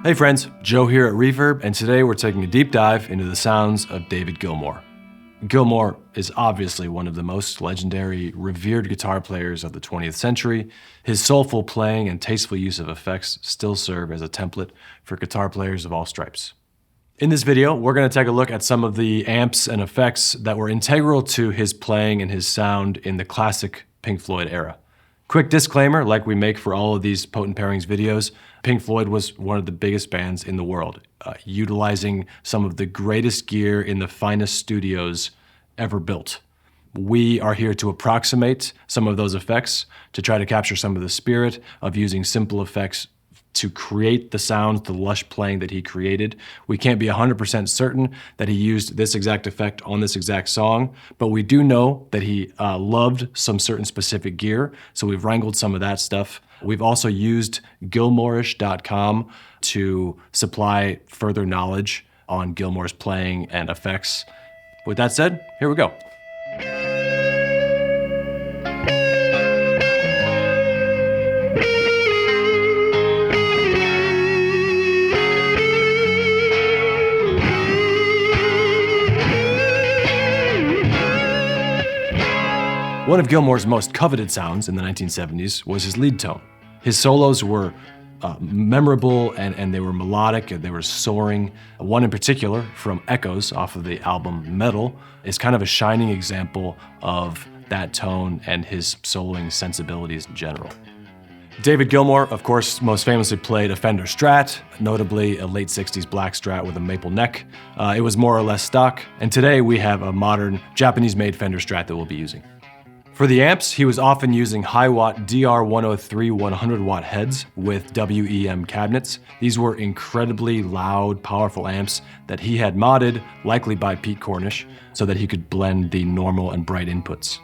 Hey friends, Joe here at Reverb, and today we're taking a deep dive into the sounds of David Gilmour. Gilmour is obviously one of the most legendary, revered guitar players of the 20th century. His soulful playing and tasteful use of effects still serve as a template for guitar players of all stripes. In this video, we're going to take a look at some of the amps and effects that were integral to his playing and his sound in the classic Pink Floyd era. Quick disclaimer, like we make for all of these Potent Pairings videos, Pink Floyd was one of the biggest bands in the world, utilizing some of the greatest gear in the finest studios ever built. We are here to approximate some of those effects, to try to capture some of the spirit of using simple effects to create the sounds, the lush playing that he created. We can't be 100% certain that he used this exact effect on this exact song, but we do know that he loved some certain specific gear, so we've wrangled some of that stuff. We've also used Gilmourish.com to supply further knowledge on Gilmour's playing and effects. With that said, here we go. One of Gilmour's most coveted sounds in the 1970s was his lead tone. His solos were memorable and they were melodic and they were soaring. One in particular, from Echoes off of the album Metal, is kind of a shining example of that tone and his soloing sensibilities in general. David Gilmour, of course, most famously played a Fender Strat, notably a late 60s black Strat with a maple neck. It was more or less stock, and today we have a modern Japanese-made Fender Strat that we'll be using. For the amps, he was often using high-watt DR103 100-watt heads with WEM cabinets. These were incredibly loud, powerful amps that he had modded, likely by Pete Cornish, so that he could blend the normal and bright inputs.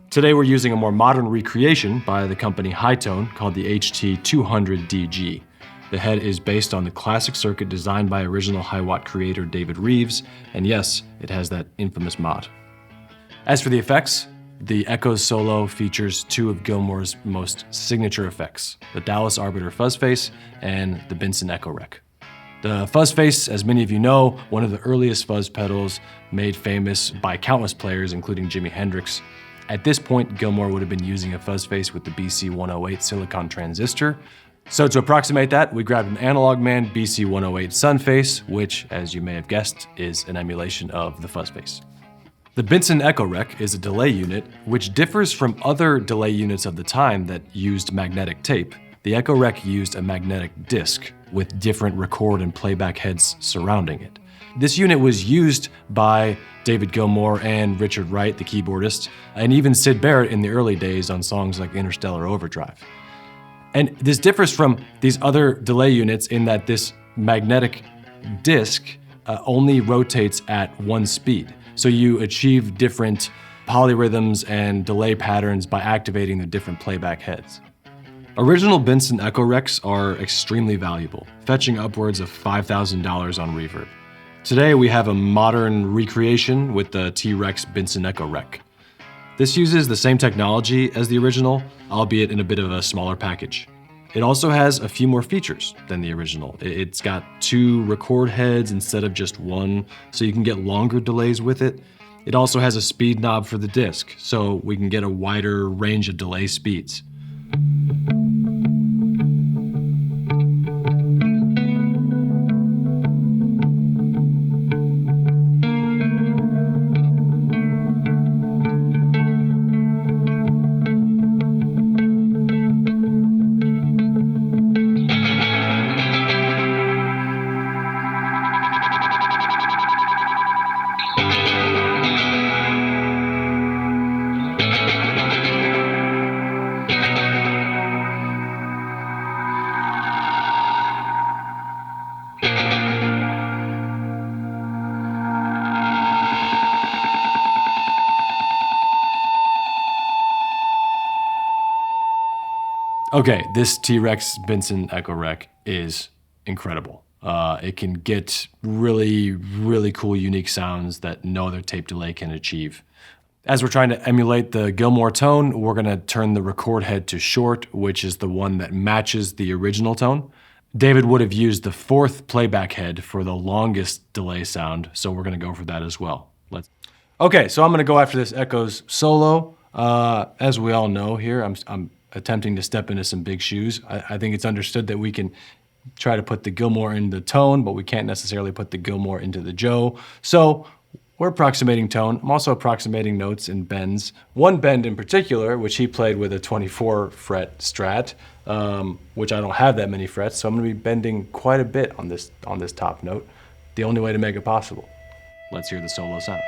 Today we're using a more modern recreation by the company Hi-Tone called the HT200DG. The head is based on the classic circuit designed by original high-watt creator David Reeves, and yes, it has that infamous mod. As for the effects, the Echoes solo features two of Gilmour's most signature effects, the Dallas Arbiter fuzz face and the Benson Echorec. The fuzz face, as many of you know, one of the earliest fuzz pedals made famous by countless players, including Jimi Hendrix. At this point, Gilmour would have been using a fuzz face with the BC108 silicon transistor. So to approximate that, we grabbed an Analog Man BC108 Sun face, which, as you may have guessed, is an emulation of the fuzz face. The Benson Echorec is a delay unit which differs from other delay units of the time that used magnetic tape. The Echorec used a magnetic disc with different record and playback heads surrounding it. This unit was used by David Gilmour and Richard Wright, the keyboardist, and even Syd Barrett in the early days on songs like Interstellar Overdrive. And this differs from these other delay units in that this magnetic disc only rotates at one speed. So you achieve different polyrhythms and delay patterns by activating the different playback heads. Original Benson Echorecs are extremely valuable, fetching upwards of $5,000 on Reverb. Today we have a modern recreation with the T-Rex Benson Echorec. This uses the same technology as the original, albeit in a bit of a smaller package. It also has a few more features than the original. It's got two record heads instead of just one, so you can get longer delays with it. It also has a speed knob for the disc, so we can get a wider range of delay speeds. Okay, this T-Rex Benson Echorec is incredible. It can get really, really cool, unique sounds that no other tape delay can achieve. As we're trying to emulate the Gilmour tone, we're gonna turn the record head to short, which is the one that matches the original tone. David would have used the 4th playback head for the longest delay sound, so we're gonna go for that as well. Okay, so I'm gonna go after this Echoes solo. As we all know here, I'm attempting to step into some big shoes. I think it's understood that we can try to put the Gilmour in the tone, but we can't necessarily put the Gilmour into the Joe. So we're approximating tone. I'm also approximating notes and bends. One bend in particular, which he played with a 24 fret Strat, which I don't have that many frets, so I'm gonna be bending quite a bit on this top note. The only way to make it possible. Let's hear the solo sound.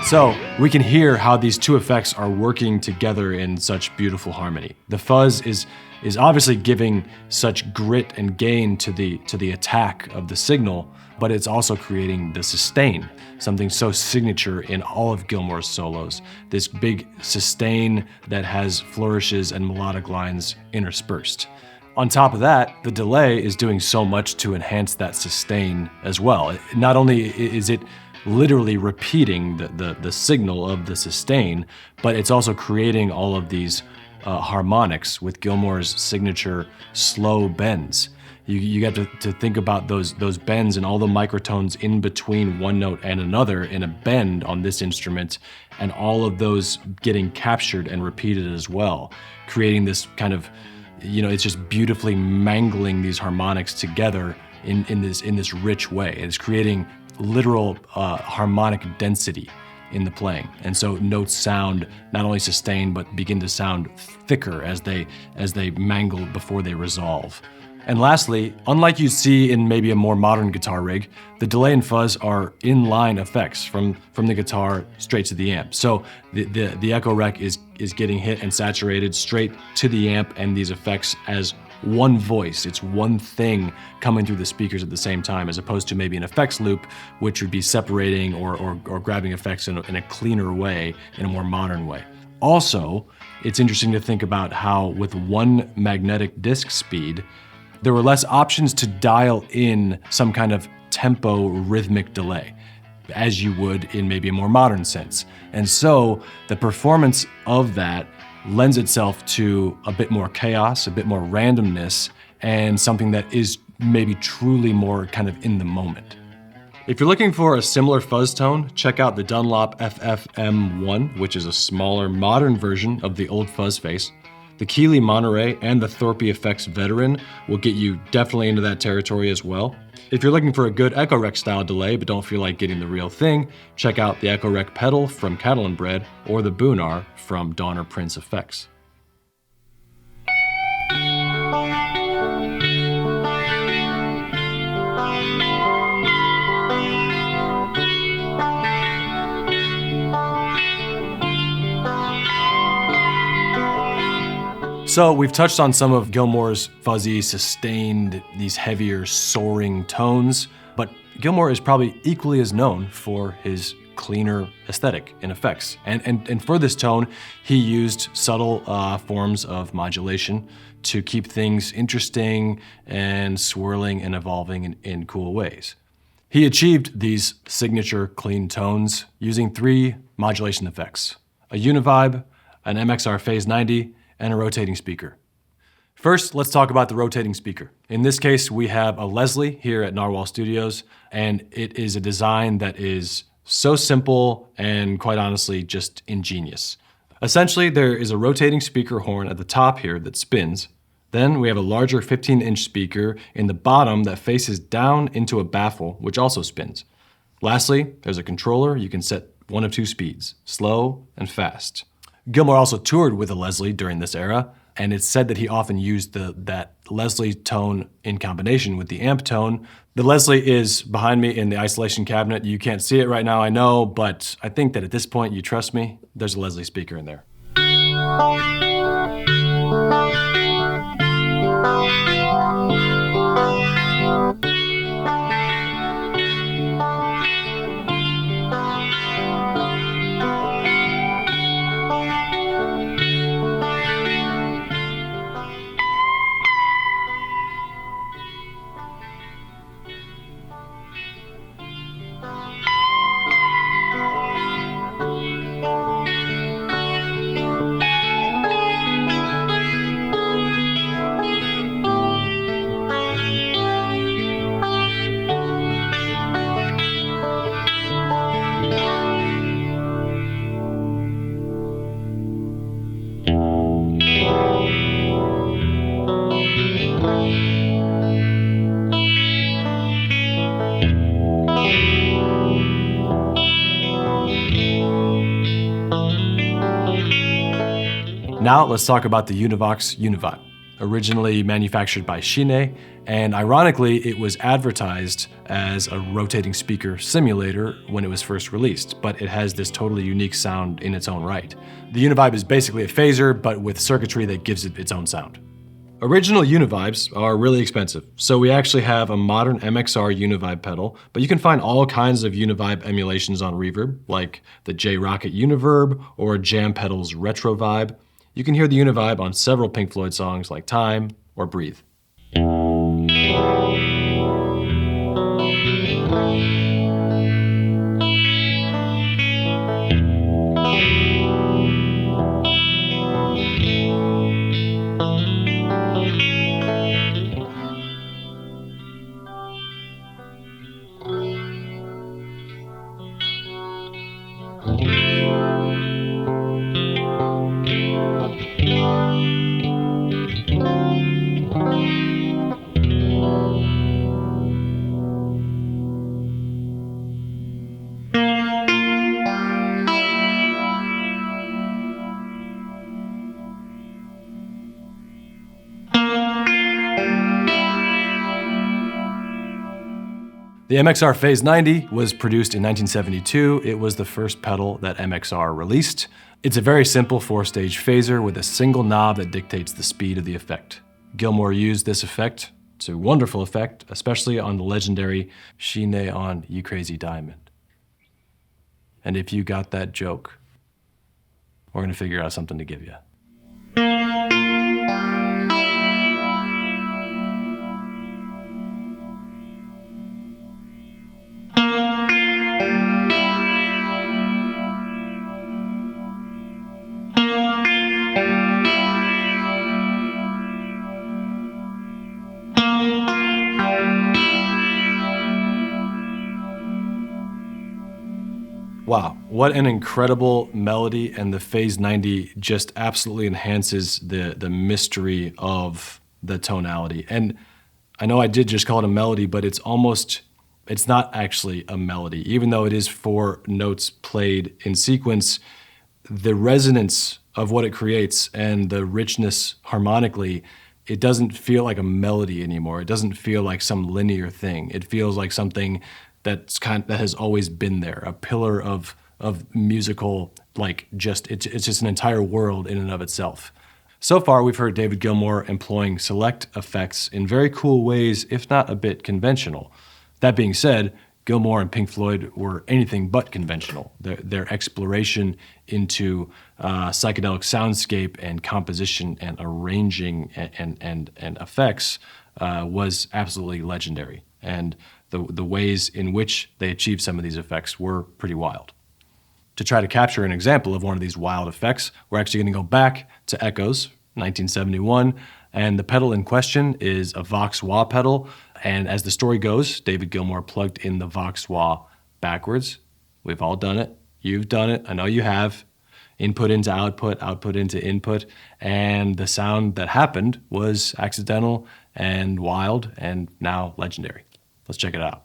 So we can hear how these two effects are working together in such beautiful harmony. The fuzz is obviously giving such grit and gain to the attack of the signal, but it's also creating the sustain, something so signature in all of Gilmour's solos. This big sustain that has flourishes and melodic lines interspersed. On top of that, the delay is doing so much to enhance that sustain as well. Not only is it literally repeating the signal of the sustain, but it's also creating all of these harmonics with Gilmour's signature slow bends. You get to think about those bends and all the microtones in between one note and another in a bend on this instrument, and all of those getting captured and repeated as well, creating this kind of, it's just beautifully mangling these harmonics together in this rich way. It's creating literal harmonic density in the playing. And so notes sound not only sustained, but begin to sound thicker as they mangle before they resolve. And lastly, unlike you see in maybe a more modern guitar rig, the delay and fuzz are inline effects from the guitar straight to the amp. So the Echorec is getting hit and saturated straight to the amp, and these effects as one voice. It's one thing coming through the speakers at the same time, as opposed to maybe an effects loop, which would be separating or grabbing effects in a cleaner way, in a more modern way. Also, it's interesting to think about how with one magnetic disc speed, there were less options to dial in some kind of tempo rhythmic delay, as you would in maybe a more modern sense. And so the performance of that lends itself to a bit more chaos, a bit more randomness, and something that is maybe truly more kind of in the moment. If you're looking for a similar fuzz tone, check out the Dunlop FFM1, which is a smaller, modern version of the old fuzz face. The Keeley Monterey and the Thorpe Effects Veteran will get you definitely into that territory as well. If you're looking for a good Echorec style delay but don't feel like getting the real thing, check out the Echorec Pedal from Cattle and Bread or the Boonar from Donner Prince Effects. So we've touched on some of Gilmour's fuzzy, sustained, these heavier, soaring tones, but Gilmour is probably equally as known for his cleaner aesthetic and effects. And for this tone, he used subtle forms of modulation to keep things interesting and swirling and evolving in cool ways. He achieved these signature clean tones using 3 modulation effects: a Uni-Vibe, an MXR Phase 90, and a rotating speaker. First, let's talk about the rotating speaker. In this case, we have a Leslie here at Narwhal Studios, and it is a design that is so simple and quite honestly just ingenious. Essentially, there is a rotating speaker horn at the top here that spins. Then we have a larger 15-inch speaker in the bottom that faces down into a baffle, which also spins. Lastly, there's a controller. You can set one of 2 speeds, slow and fast. Gilmour also toured with a Leslie during this era, and it's said that he often used that Leslie tone in combination with the amp tone. The Leslie is behind me in the isolation cabinet. You can't see it right now, I know, but I think that at this point, you trust me, there's a Leslie speaker in there. Now let's talk about the Univox Uni-Vibe. Originally manufactured by Shine, and ironically, it was advertised as a rotating speaker simulator when it was first released, but it has this totally unique sound in its own right. The Uni-Vibe is basically a phaser, but with circuitry that gives it its own sound. Original Uni-Vibes are really expensive, so we actually have a modern MXR Uni-Vibe pedal, but you can find all kinds of Uni-Vibe emulations on Reverb, like the J-Rocket Univerb or Jam Pedal's Retro Vibe. You can hear the Uni-Vibe on several Pink Floyd songs like Time or Breathe. The MXR Phase 90 was produced in 1972. It was the first pedal that MXR released. It's a very simple 4-stage phaser with a single knob that dictates the speed of the effect. Gilmour used this effect. It's a wonderful effect, especially on the legendary Shine on You Crazy Diamond. And if you got that joke, we're gonna figure out something to give you. Wow, what an incredible melody, and the Phase 90 just absolutely enhances the mystery of the tonality. And I know I did just call it a melody, but it's not actually a melody. Even though it is 4 notes played in sequence, the resonance of what it creates and the richness harmonically, it doesn't feel like a melody anymore. It doesn't feel like some linear thing. It feels like something that has always been there, a pillar of musical, it's just an entire world in and of itself. So far, we've heard David Gilmour employing select effects in very cool ways, if not a bit conventional. That being said, Gilmour and Pink Floyd were anything but conventional. Their exploration into psychedelic soundscape and composition and arranging and effects was absolutely legendary. And the ways in which they achieved some of these effects were pretty wild. To try to capture an example of one of these wild effects, we're actually going to go back to Echoes, 1971, and the pedal in question is a Vox wah pedal, and as the story goes, David Gilmour plugged in the Vox wah backwards. We've all done it. You've done it. I know you have. Input into output, output into input, and the sound that happened was accidental and wild and now legendary. Let's check it out.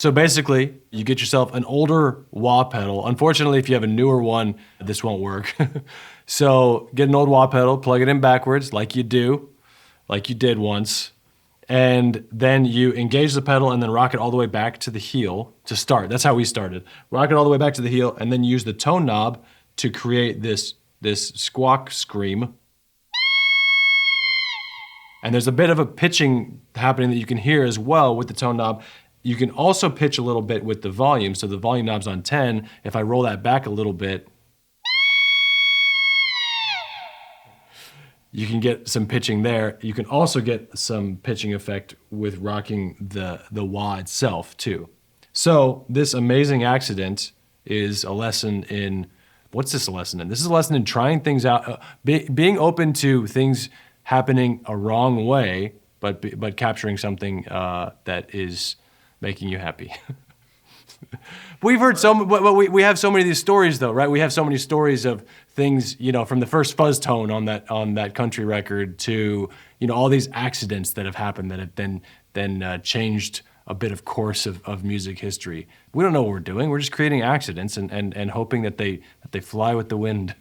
So basically, you get yourself an older wah pedal. Unfortunately, if you have a newer one, this won't work. So get an old wah pedal, plug it in backwards like you did once, and then you engage the pedal and then rock it all the way back to the heel to start. That's how we started. Rock it all the way back to the heel and then use the tone knob to create this squawk scream. And there's a bit of a pitching happening that you can hear as well with the tone knob. You can also pitch a little bit with the volume. So the volume knob's on 10. If I roll that back a little bit, you can get some pitching there. You can also get some pitching effect with rocking the wah itself too. So this amazing accident is a lesson in, what's this a lesson in? This is a lesson in trying things out, being open to things happening a wrong way, but capturing something that is making you happy. We've heard we have so many of these stories though, right? We have so many stories of things, you know, from the first fuzz tone on that country record to, you know, all these accidents that have happened that have then changed a bit of course of music history. We don't know what we're doing. We're just creating accidents and hoping that they fly with the wind.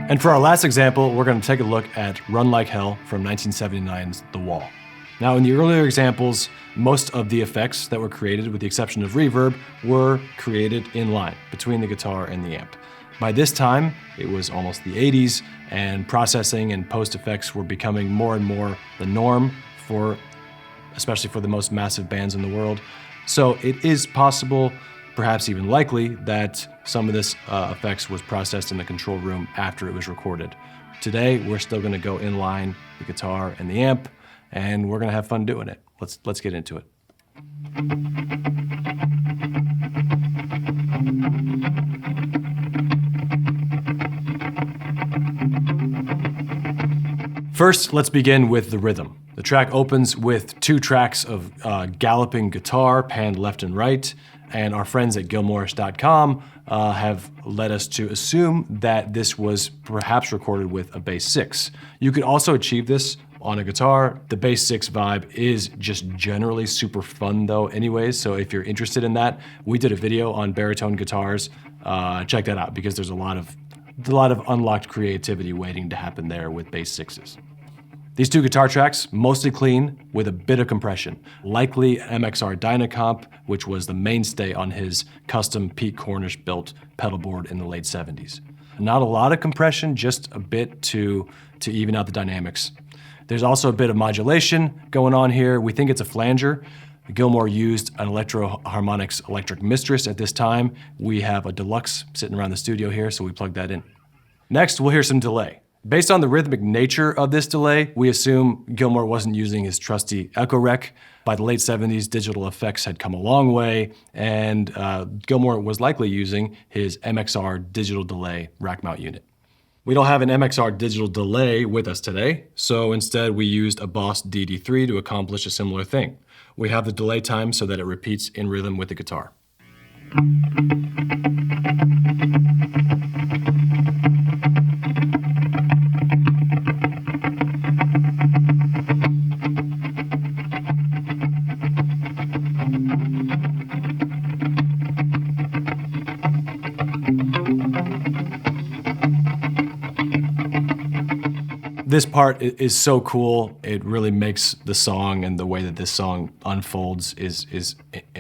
And for our last example, we're going to take a look at Run Like Hell from 1979's The Wall. Now, in the earlier examples, most of the effects that were created, with the exception of reverb, were created in line between the guitar and the amp. By this time, it was almost the 80s, and processing and post effects were becoming more and more the norm especially for the most massive bands in the world. So it is possible, perhaps even likely, that some of this effects was processed in the control room after it was recorded. Today, we're still gonna go in line, the guitar and the amp, and we're gonna have fun doing it. Let's get into it. First, let's begin with the rhythm. The track opens with 2 tracks of galloping guitar panned left and right, and our friends at Gilmour.com have led us to assume that this was perhaps recorded with a bass 6. You could also achieve this on a guitar. The bass 6 vibe is just generally super fun though anyways, so if you're interested in that, we did a video on baritone guitars. Check that out because there's a lot of unlocked creativity waiting to happen there with bass 6s. These 2 guitar tracks, mostly clean with a bit of compression. Likely MXR Dynacomp, which was the mainstay on his custom Pete Cornish built pedal board in the late 70s. Not a lot of compression, just a bit to even out the dynamics. There's also a bit of modulation going on here. We think it's a flanger. Gilmour used an Electro Harmonix Electric Mistress at this time. We have a deluxe sitting around the studio here, so we plugged that in. Next, we'll hear some delay. Based on the rhythmic nature of this delay, we assume Gilmour wasn't using his trusty Echorec. By the late 70s, digital effects had come a long way, and Gilmour was likely using his MXR digital delay rack mount unit. We don't have an MXR digital delay with us today, so instead we used a Boss DD3 to accomplish a similar thing. We have the delay time so that it repeats in rhythm with the guitar. This part is so cool. It really makes the song and the way that this song unfolds is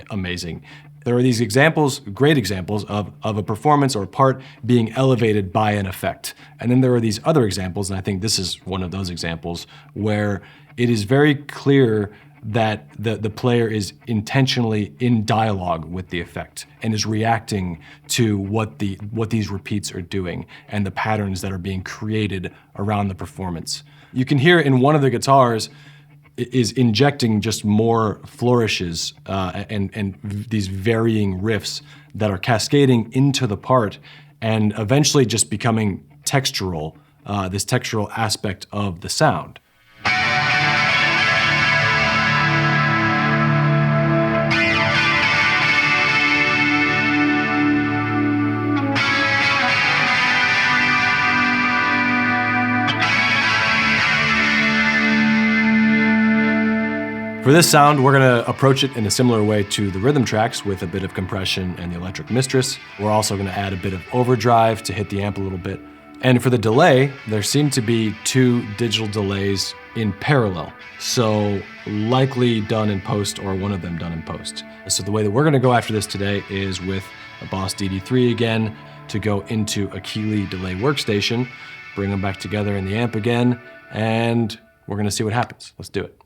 amazing. There are these examples, great examples, of a performance or a part being elevated by an effect. And then there are these other examples, and I think this is one of those examples, where it is very clear that the player is intentionally in dialogue with the effect and is reacting to what these repeats are doing and the patterns that are being created around the performance. You can hear in one of the guitars is injecting just more flourishes and these varying riffs that are cascading into the part and eventually just becoming textural, this textural aspect of the sound. For this sound, we're gonna approach it in a similar way to the rhythm tracks with a bit of compression and the electric mistress. We're also gonna add a bit of overdrive to hit the amp a little bit. And for the delay, there seem to be 2 digital delays in parallel. So likely done in post or one of them done in post. So the way that we're gonna go after this today is with a Boss DD3 again to go into a Keeley delay workstation, bring them back together in the amp again, and we're gonna see what happens. Let's do it.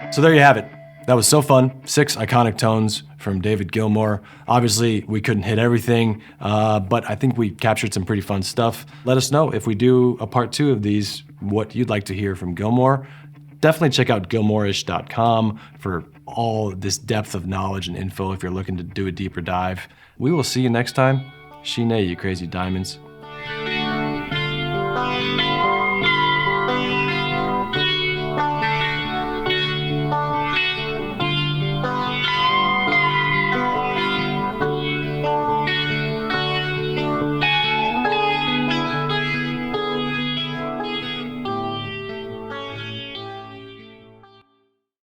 So there you have it. That was so fun. 6 iconic tones from David Gilmour. Obviously, we couldn't hit everything, but I think we captured some pretty fun stuff. Let us know if we do a part 2 of these, what you'd like to hear from Gilmour. Definitely check out gilmourish.com for all this depth of knowledge and info if you're looking to do a deeper dive. We will see you next time. Shine, you crazy diamonds.